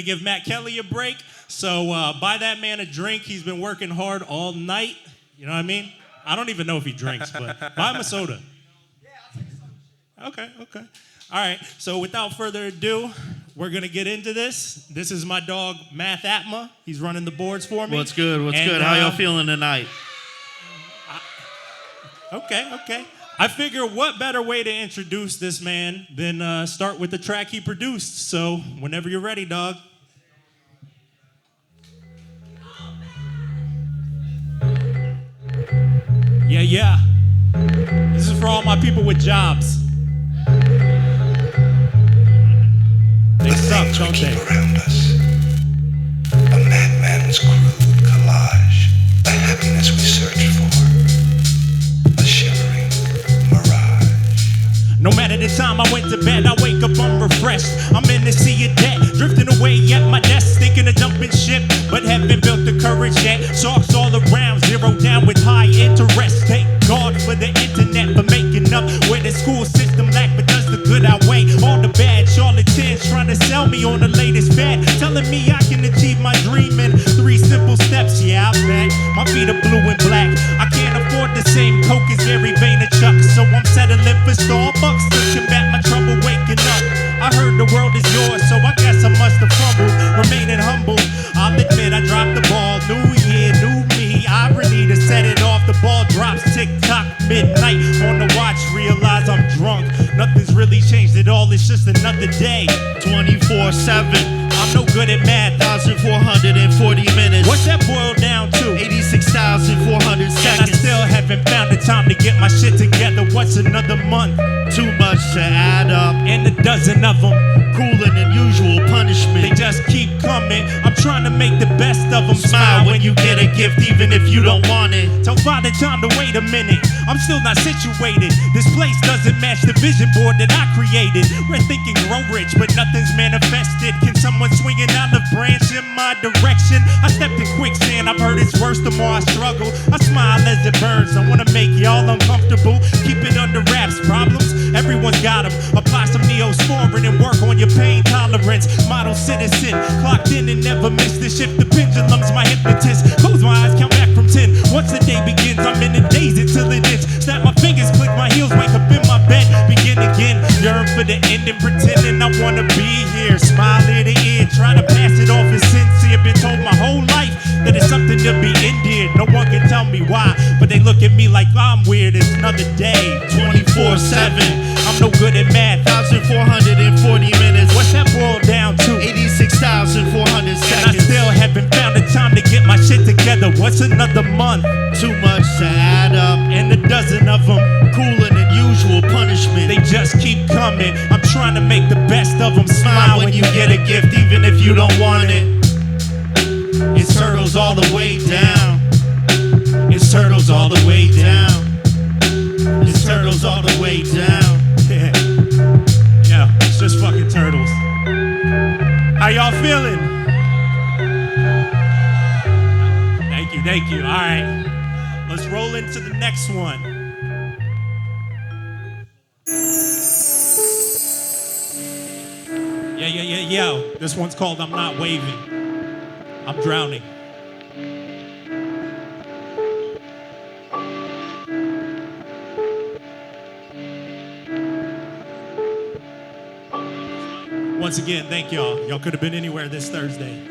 give Matt Kelly a break. So buy that man a drink. He's been working hard all night. You know what I mean? I don't even know if he drinks, but buy him a soda. Yeah, I'll take some. Okay. All right, so without further ado, we're going to get into this. This is my dog, Math Atma. He's running the boards for me. What's good? How y'all feeling tonight? Okay. I figure what better way to introduce this man than start with the track he produced. So whenever you're ready, dog. Yeah. This is for all my people with jobs. They suck, don't they? Around us. A madman's crude collage. The happiness we search for. A shivering mirage. No matter the time I went to bed, I wake up unrefreshed. I'm in the sea of debt, drifting away at my desk, thinking of jumping ship, but haven't built the courage yet. Sharks all around, zero down with high interest. Thank God for the internet, for making up where the school system lack, but does the good outweigh all the bad charlatans trying to sell me on the latest fad, telling me I can achieve my dream in 3 simple steps. Yeah, I bet my feet are blue and black. I can't afford the same coke as Gary Vaynerchuk, so I'm settling for Starbucks to combat my trouble waking up. I heard the world is yours, so I guess I must have fumbled, remaining humble. I'll admit I dropped the ball. New year, new me. I really to set it off. The ball drops, tick-tock, midnight on the watch. Realize I'm drunk. Nothing's really changed at all. It's just another day. 24/7. I'm no good at math. 1,440 minutes. What's that boiled down to? 86,400 And I seconds. still haven't found the time to get my shit together. What's another month? Too much to add up. And a dozen of them. Cooler than usual They punishment. just keep coming. I'm trying to make the best of them. Smile when you get a gift, even if you don't want it. Tell Father Time to wait a minute. I'm still not situated. This place doesn't match the vision board that I created. We're thinking grow rich, but nothing's manifested. Can someone swing an olive branch in my direction? I stepped in quicksand. I've heard it's worse the more I struggle. I smile as it burns. I wanna make y'all uncomfortable. Keep it under wraps. Problems, everyone's got them. Apply some Neosporin and work on your pain tolerance. Model citizen, clocked in and never missed the shift. The pendulum's my hypnotist. Close my eyes, count back from 10. Once the day begins, I'm in a daze until it ends. Snap my fingers, click my heels, wake up in my bed. Begin again, yearn for the ending, pretending I wanna be here. Smile ear to ear, try to pass it off as sincere. Been told my whole life that it's something to be endeared. No one can tell me why, but they look at me like I'm weird. It's another day, 24/7. I'm no good at math. 1,440 minutes. What's that boiled down to? 86,400 And I seconds. still haven't found the time to get my shit together. What's another month? Too much to add up. And a dozen of them. Cooler than usual punishment. They just keep coming. I'm trying to make the best of them. Smile when you get a gift, even if you don't want it. It's turtles all the way down. It's turtles all the way down. It's turtles all the way down. Yeah, it's just fucking turtles. How y'all feeling? Thank you. All right, let's roll into the next one. Yeah. This one's called I'm Not Waving. I'm Drowning. Once again, thank y'all. Y'all could have been anywhere this Thursday.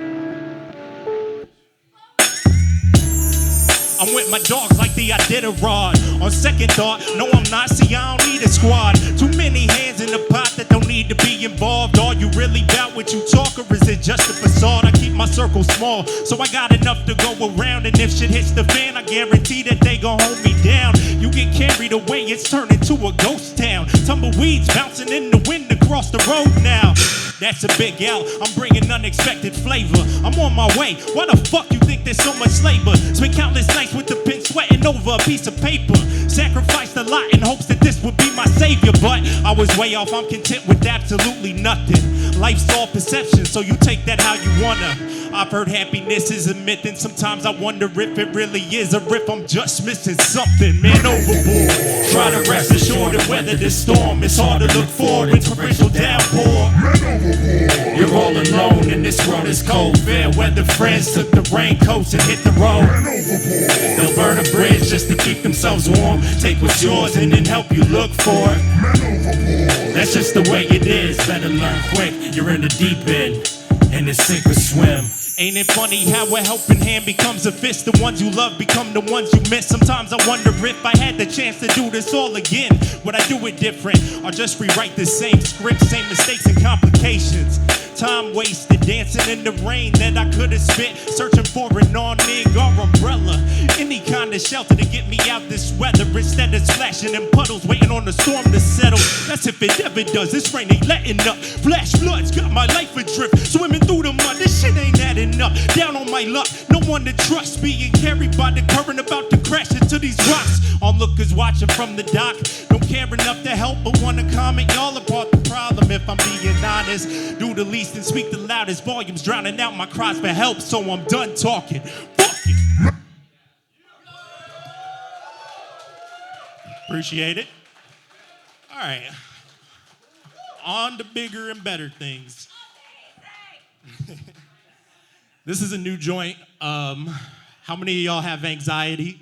I'm with my dogs like the Iditarod. On second thought, no I'm not, see I don't need a squad. Too many hands in the pot that don't need to be involved. Are you really about what you talk, or is it just a facade? I keep my circle small, so I got enough to go around. And if shit hits the fan, I guarantee that they gon' hold me down. You get carried away, it's turning to a ghost town. Tumbleweeds bouncing in the wind across the road now. That's a big L, I'm bringing unexpected flavor. I'm on my way, why the fuck you think there's so much labor? Spent countless nights with the pen sweating over a piece of paper. Sacrificed a lot in hopes that this would be my savior, but I was way off, I'm content with absolutely nothing. Life's all perception, so you take that how you wanna. I've heard happiness is a myth, and sometimes I wonder if it really is, or if I'm just missing something. Man, overboard. Try to rest assured and weather this storm. It's hard to look forward in torrential downpour. You're all alone in this this world is cold. Fair weather friends took the raincoats and hit the road. They'll burn a bridge just to keep themselves warm. Take what's yours and then help you look for it. That's just the way it is. Better learn quick. You're in the deep end, and it's sink or swim. Ain't it funny how a helping hand becomes a fist? The ones you love become the ones you miss. Sometimes I wonder if I had the chance to do this all again, would I do it different or just rewrite the same script, same mistakes and complications? Time wasted dancing in the rain that I could have spent, searching for an awning or umbrella, any kind of shelter to get me out this weather. Instead of splashing in puddles, waiting on the storm to settle. That's if it ever does. This rain ain't letting up. Flash floods got my life adrift, swimming through the mud. This shit ain't adding up. Down on my luck, no one to trust. Being carried by the current, about to crash into these rocks. Onlookers watching from the dock, don't care enough to help, but wanna comment y'all about the problem. If I'm being honest, do the least and speak the loudest. Volumes drowning out my cries for help, so I'm done talking. Fuck it. Appreciate it. All right, on to bigger and better things. This is a new joint. How many of y'all have anxiety?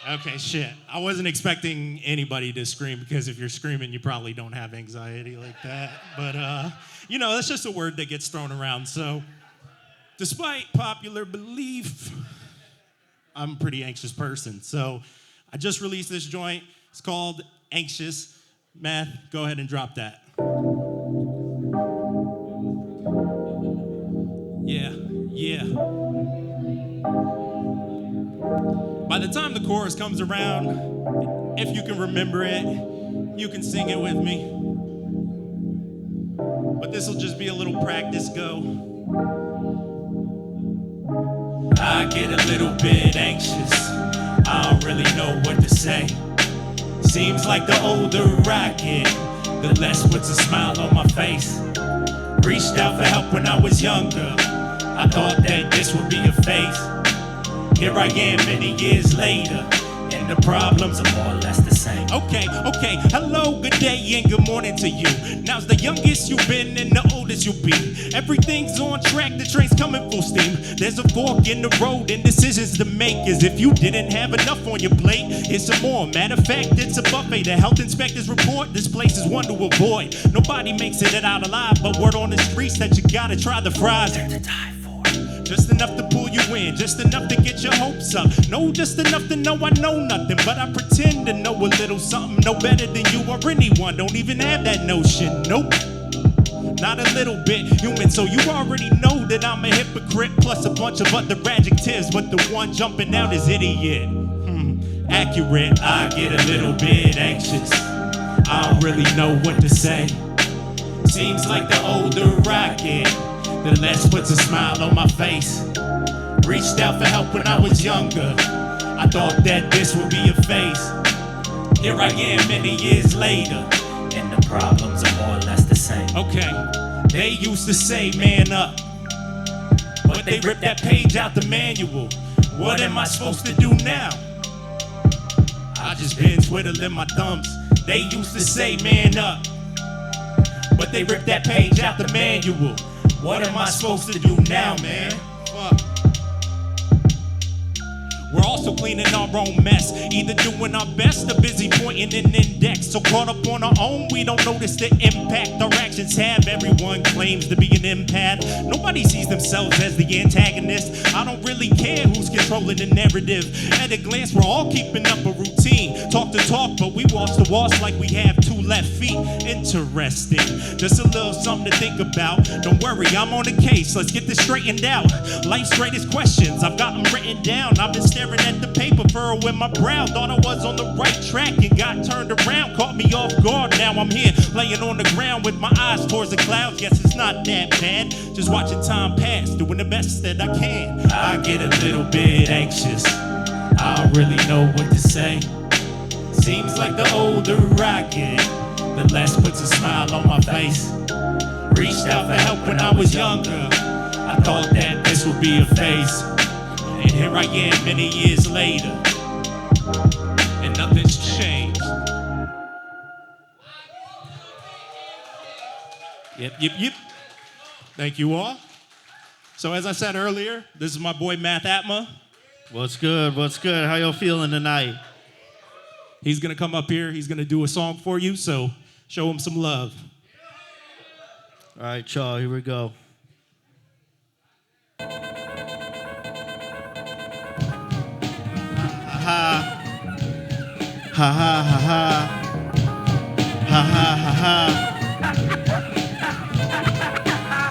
Okay, shit. I wasn't expecting anybody to scream, because if you're screaming, you probably don't have anxiety like that. But, that's just a word that gets thrown around. So, despite popular belief, I'm a pretty anxious person. So, I just released this joint. It's called Anxious. Math, go ahead and drop that. Yeah. By the time the chorus comes around, if you can remember it, you can sing it with me. But this will just be a little practice go. I get a little bit anxious. I don't really know what to say. Seems like the older I get, the less puts a smile on my face. Reached out for help when I was younger. I thought that this would be a phase. Here I am many years later, and the problems are more or less the same. Okay. Hello, good day, and good morning to you. Now's the youngest you've been and the oldest you'll be. Everything's on track, the train's coming full steam. There's a fork in the road and decisions to make. As if you didn't have enough on your plate, here's some more. Matter of fact, it's a buffet. The health inspectors report this place is one to avoid. Nobody makes it out alive, but word on the streets that you gotta try the fries. They're to die for. Just enough to pull you in, just enough to get your hopes up. No, just enough to know I know nothing, but I pretend to know a little something. No better than you or anyone, don't even have that notion. Nope, not a little bit human, so you already know that I'm a hypocrite. Plus a bunch of other adjectives, but the one jumping out is idiot. Accurate. I get a little bit anxious. I don't really know what to say. Seems like the older I get, the less puts a smile on my face. Reached out for help when I was younger. I thought that this would be a phase. Here I am many years later, and the problems are more or less the same. Okay, they used to say man up, but they ripped that page out the manual. What am I supposed to do now? I just been twiddling my thumbs. They used to say man up, but they ripped that page out the manual. What am I supposed to do now, man? Fuck. We're also cleaning our own mess, either doing our best or busy pointing an index. So caught up on our own, we don't notice the impact our actions have. Everyone claims to be an empath. Nobody sees themselves as the antagonist. I don't really care who's controlling the narrative. At a glance, we're all keeping up a routine. Talk the talk, but we walk the walks like we have two left feet. Interesting. Just a little something to think about. Don't worry, I'm on the case. Let's get this straightened out. Life's greatest questions, I've got them written down. I've been staring at the paper, furrowing my brow. Thought I was on the right track and got turned around. Caught me off guard, now I'm here laying on the ground with my eyes towards the clouds. Guess it's not that bad, just watching time pass, doing the best that I can. I get a little bit anxious. I don't really know what to say. Seems like the older I get, the less puts a smile on my face. Reached out for help when I was younger. I thought that this would be a phase. And here I am many years later, and nothing's changed. Yep. Thank you all. So as I said earlier, this is my boy Math Atma. What's good? What's good? How y'all feeling tonight? He's gonna come up here, he's gonna do a song for you, so show him some love. All right, y'all, here we go. Ha ha. Ha ha ha ha. Ha ha ha ha.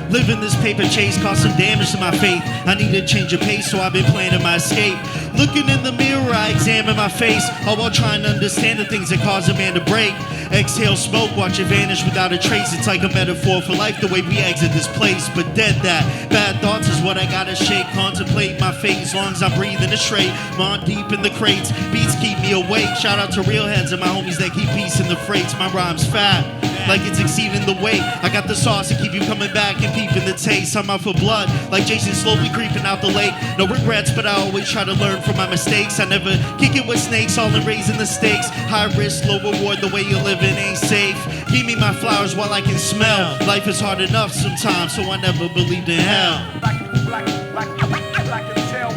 Living this paper chase caused some damage to my faith. I need to change of pace, so I've been planning my escape. Looking in the mirror, I examine my face, all while trying to understand the things that cause a man to break. Exhale smoke, watch it vanish without a trace. It's like a metaphor for life, the way we exit this place. But dead that, bad thoughts is what I gotta shake. Contemplate my fate as long as I'm breathing it straight. Mon deep in the crates, beats keep me awake. Shout out to real heads and my homies that keep peace in the freights. My rhyme's fat, like it's exceeding the weight. I got the sauce to keep you coming back and peeping the taste. I'm out for blood, like Jason slowly creeping out the lake. No regrets, but I always try to learn from my mistakes. I never kick it with snakes, all in raising the stakes. High risk, low reward, the way you're living ain't safe. Give me my flowers while I can smell. Life is hard enough sometimes, so I never believed in hell.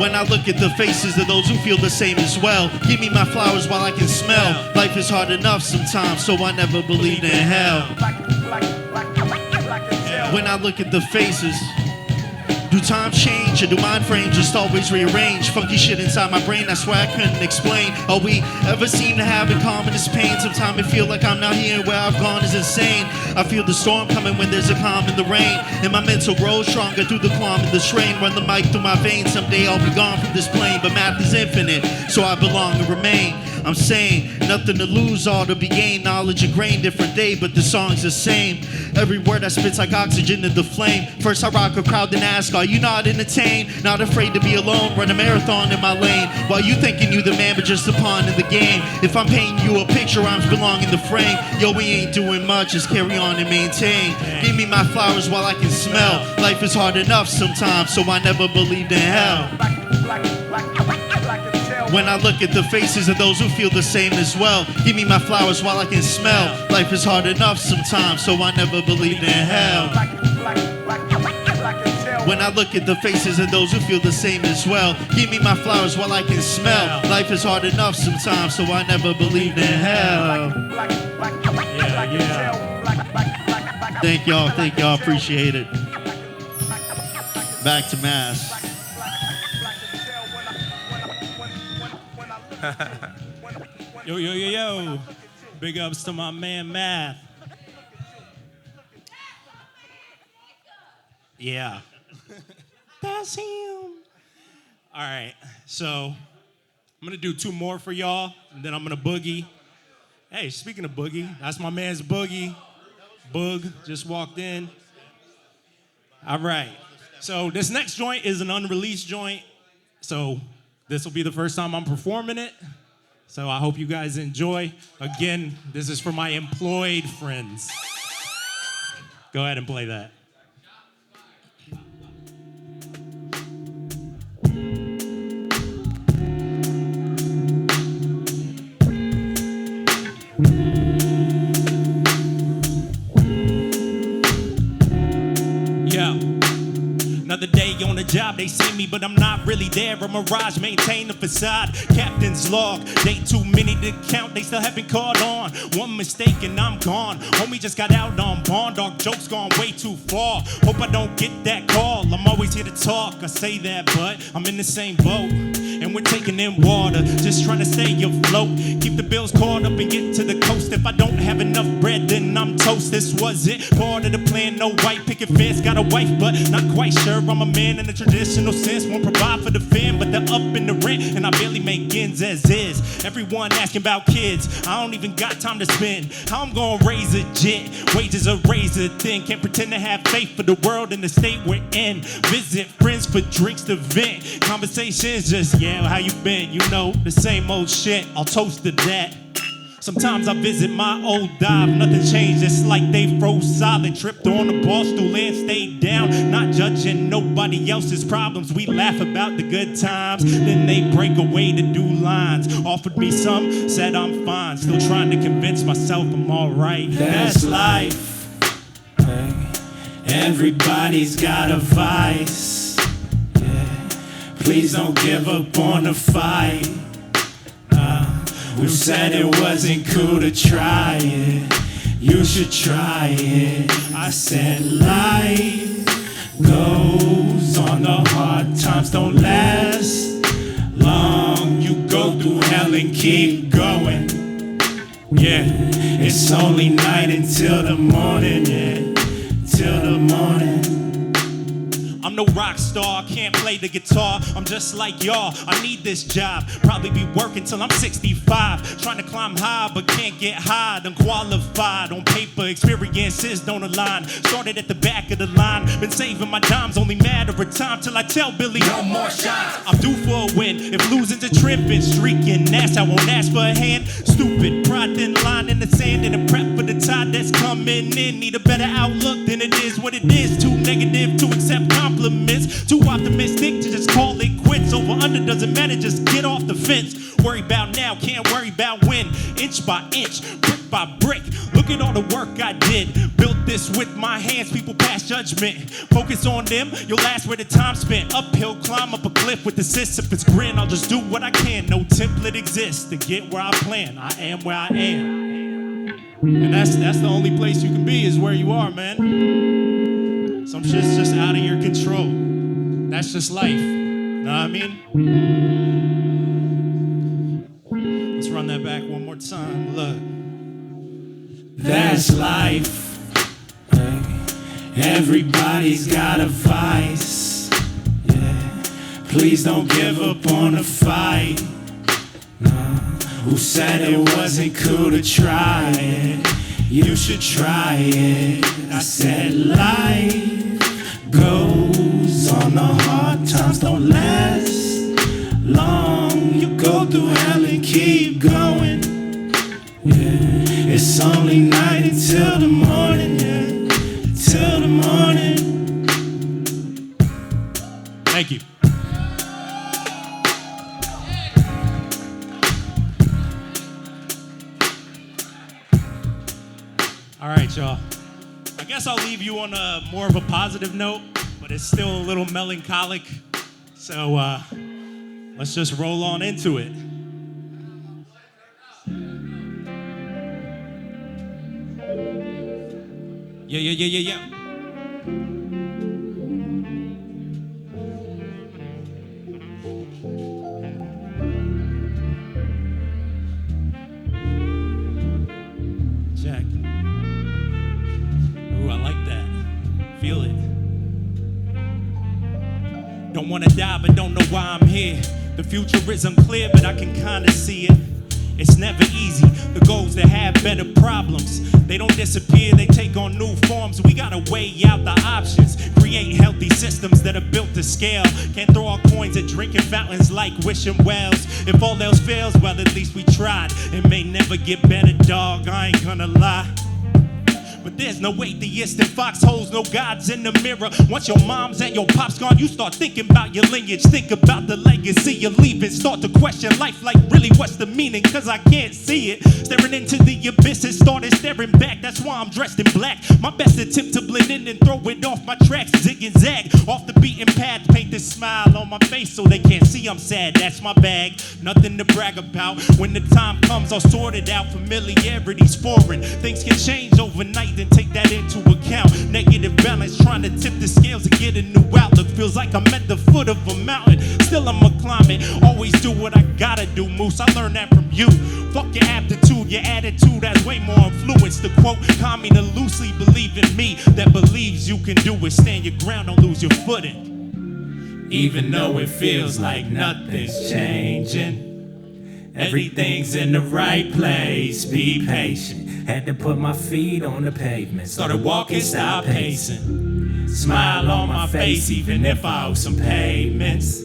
When I look at the faces of those who feel the same as well, give me my flowers while I can smell. Life is hard enough sometimes, so I never believed in hell. When I look at the faces, do times change or do mind frames just always rearrange? Funky shit inside my brain, I swear I couldn't explain. All we ever seem to have in common is pain. Sometimes it feel like I'm not here and where I've gone is insane. I feel the storm coming when there's a calm in the rain. And my mental grows stronger through the qualm and the strain. Run the mic through my veins, someday I'll be gone from this plane. But math is infinite, so I belong and remain. I'm saying, nothing to lose, all to be gained. Knowledge and grain, different day, but the song's the same. Every word I spit's like oxygen in the flame. First I rock a crowd, then ask, are you not entertained? Not afraid to be alone, run a marathon in my lane. While you thinking you the man, but just a pawn in the game. If I'm painting you a picture, rhymes belong in the frame. Yo, we ain't doing much, just carry on and maintain. Give me my flowers while I can smell. Life is hard enough sometimes, so I never believed in hell. When I look at the faces of those who feel the same as well, give me my flowers while I can smell. Life is hard enough sometimes, so I never believed in hell. When I look at the faces of those who feel the same as well, give me my flowers while I can smell. Life is hard enough sometimes, so I never believed in hell. Yeah. Thank y'all, appreciate it. Back to mass. Yo. Big ups to my man Math. Yeah. That's him. All right, so I'm gonna do two more for y'all, and then I'm gonna boogie. Hey, speaking of boogie, that's my man's Boogie. Boog just walked in. All right, so this next joint is an unreleased joint, so this will be the first time I'm performing it. So I hope you guys enjoy. Again, this is for my employed friends. Go ahead and play that. Another day on the job, they see me, but I'm not really there. A mirage, maintain the facade. Captain's log, they too many to count, they still haven't caught on. One mistake and I'm gone. Homie just got out on bond. Dog jokes gone way too far. Hope I don't get that call. I'm always here to talk. I say that, but I'm in the same boat. And we're taking in water, just trying to stay afloat. Keep the bills caught up and get to the coast. If I don't have enough bread, then I'm toast. This was it, part of the plan. No white picket fence, got a wife, but not quite sure I'm a man in the traditional sense. Won't provide for the fam, but they're up in the rent, and I barely make ends as is. Everyone asking about kids, I don't even got time to spend. How I'm gonna raise a jet, wages are razor thin. Can't pretend to have faith for the world in the state we're in. Visit friends for drinks to vent. Conversations just, yeah, how you been? You know, the same old shit, I'll toast to that. Sometimes I visit my old dive, nothing changed, it's like they froze solid. Tripped on the ball stool and stayed down, not judging nobody else's problems. We laugh about the good times, then they break away to do lines. Offered me some, said I'm fine, still trying to convince myself I'm alright. That's life. Hey. Everybody's got a vice. Yeah. Please don't give up on the fight. Who said it wasn't cool to try it? You should try it. I said life goes on, the hard times don't last long. You go through hell and keep going. Yeah, it's only night until the morning, yeah, till the morning. I'm no rock star, can't play the guitar. I'm just like y'all, I need this job. Probably be working till I'm 65. Trying to climb high, but can't get high. Unqualified on paper, experiences don't align. Started at the back of the line. Been saving my dimes, only matter of time till I tell Billy no more shots. I'm due for a win, if losing's a trippin'. Streaking, Nash, I won't ask for a hand. Stupid, pride thin line in the sand. And a prep for the tide that's coming in. Need a better outlook than it is what it is. Too negative to accept compliments. Too optimistic to just call it quits. Over under doesn't matter, just get off the fence. Worry about now, can't worry about when. Inch by inch, brick by brick. Look at all the work I did. Built this with my hands, people pass judgment. Focus on them, you'll last where the time spent. Uphill, climb up a cliff with the Sisyphus grin. I'll just do what I can, no template exists to get where I plan. I am where I am. And that's the only place you can be, is where you are, man. Some shit's just out of your control. That's just life. Know what I mean? Let's run that back one more time. Look. That's life. Everybody's got a vice. Yeah. Please don't give up on the fight. No. Who said it wasn't cool to try it? You should try it. I said life goes on, the hard times don't last long. You go through hell and keep going. Yeah. It's only night until the morning, yeah, till the morning. Thank you. All right, y'all. I guess I'll leave you on a more of a positive note, but it's still a little melancholic. So let's just roll on into it. Yeah. Check. Ooh, I like that. Feel it. Don't wanna die, but don't know why I'm here. The future is unclear, but I can kinda see it. It's never easy. The goals that have better problems, they don't disappear, they take on new forms. We gotta weigh out the options, create healthy systems that are built to scale. Can't throw our coins at drinking fountains like wishing wells. If all else fails, well, at least we tried. It may never get better, dog, I ain't gonna lie. But there's no atheist in foxholes, no gods in the mirror. Once your mom's and your pop's gone, you start thinking about your lineage. Think about the legacy you're leaving. Start to question life like, really, what's the meaning? Cause I can't see it. Staring into the abyss and started staring back. That's why I'm dressed in black. My best attempt to blend in and throw it off my tracks. Zig and zag, off the beaten path. Paint this smile on my face so they can't see I'm sad. That's my bag, nothing to brag about. When the time comes, I'll sort it out. Familiarity's foreign. Things can change overnight, then take that into account. Negative balance, trying to tip the scales and get a new outlook. Feels like I'm at the foot of a mountain. Still I'ma climb it. Always do what I gotta do, Moose. I learned that from you. Fuck your aptitude, your attitude has way more influence. To quote Kami, to loosely believe in me that believes you can do it. Stand your ground, don't lose your footing. Even though it feels like nothing's changing, everything's in the right place. Be patient. Had to put my feet on the pavement. Started walking, stopped pacing. Smile on my face, even if I owe some payments.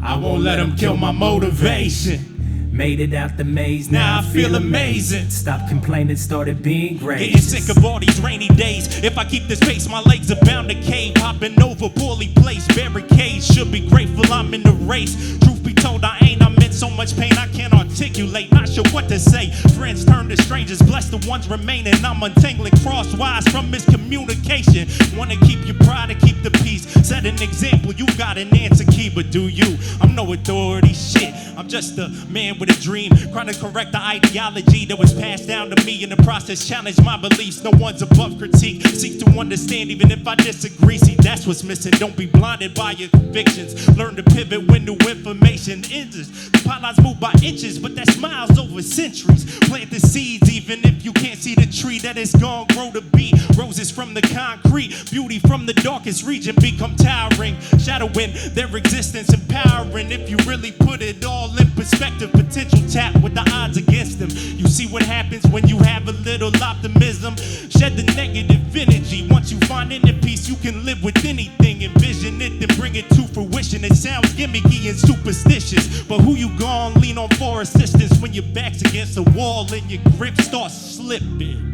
I won't let them kill my motivation. Made it out the maze, now I feel amazing. Stopped complaining, started being great. Getting sick of all these rainy days. If I keep this pace, my legs are bound to cave. Hopping over poorly placed barricades. Should be grateful I'm in the race. Truth be told, I'm in so much pain I can't articulate. Not sure what to say. Friends turn to strangers, bless the ones remaining. I'm untangling crosswise from miscommunication. wanna keep your pride and keep the peace. Set an example, you got an answer key, but do you? I'm no authority, shit. I'm just a man with a dream, trying to correct the ideology that was passed down to me. In the process, challenge my beliefs. No one's above critique. Seek to understand, even if I disagree. See, that's what's missing. Don't be blinded by your convictions. Learn to pivot when new information enters. The pylons move by inches, but that's miles over centuries. Plant the seeds, even if you can't see the tree that is gonna grow to be. Roses from the concrete, beauty from the darkest region become towering, shadowing their existence, empowering. If you really put it all in perspective, potential tap with the odds against them. You see what happens when you have a little optimism. Shed the negative energy. Once you find inner peace, you can live with anything. Envision it, then bring it to fruition. It sounds gimmicky and superstitious, but who you gonna lean on for assistance when your back's against the wall and your grip starts slipping?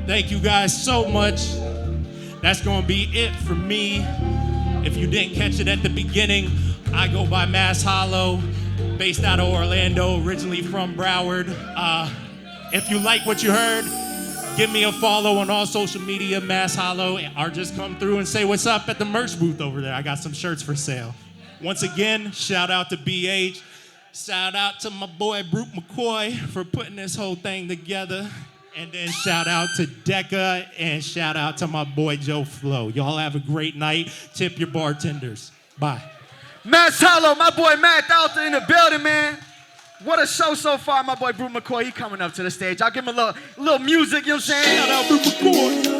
Thank you guys so much. That's gonna be it for me. If you didn't catch it at the beginning, I go by Mass Hollow, based out of Orlando, originally from Broward. If you like what you heard, give me a follow on all social media, Mass Hollow, or just come through and say what's up at the merch booth over there. I got some shirts for sale. Once again, shout out to BH. Shout out to my boy Brute McCoy for putting this whole thing together. And then shout out to Deca and shout out to my boy Joe Flo. Y'all have a great night. Tip your bartenders. Bye. Mass Hollow, my boy Matt out there in the building, man. What a show so far, my boy Brute McCoy. He coming up to the stage. I'll give him a little music, you know what I'm saying? Shout out Brute McCoy.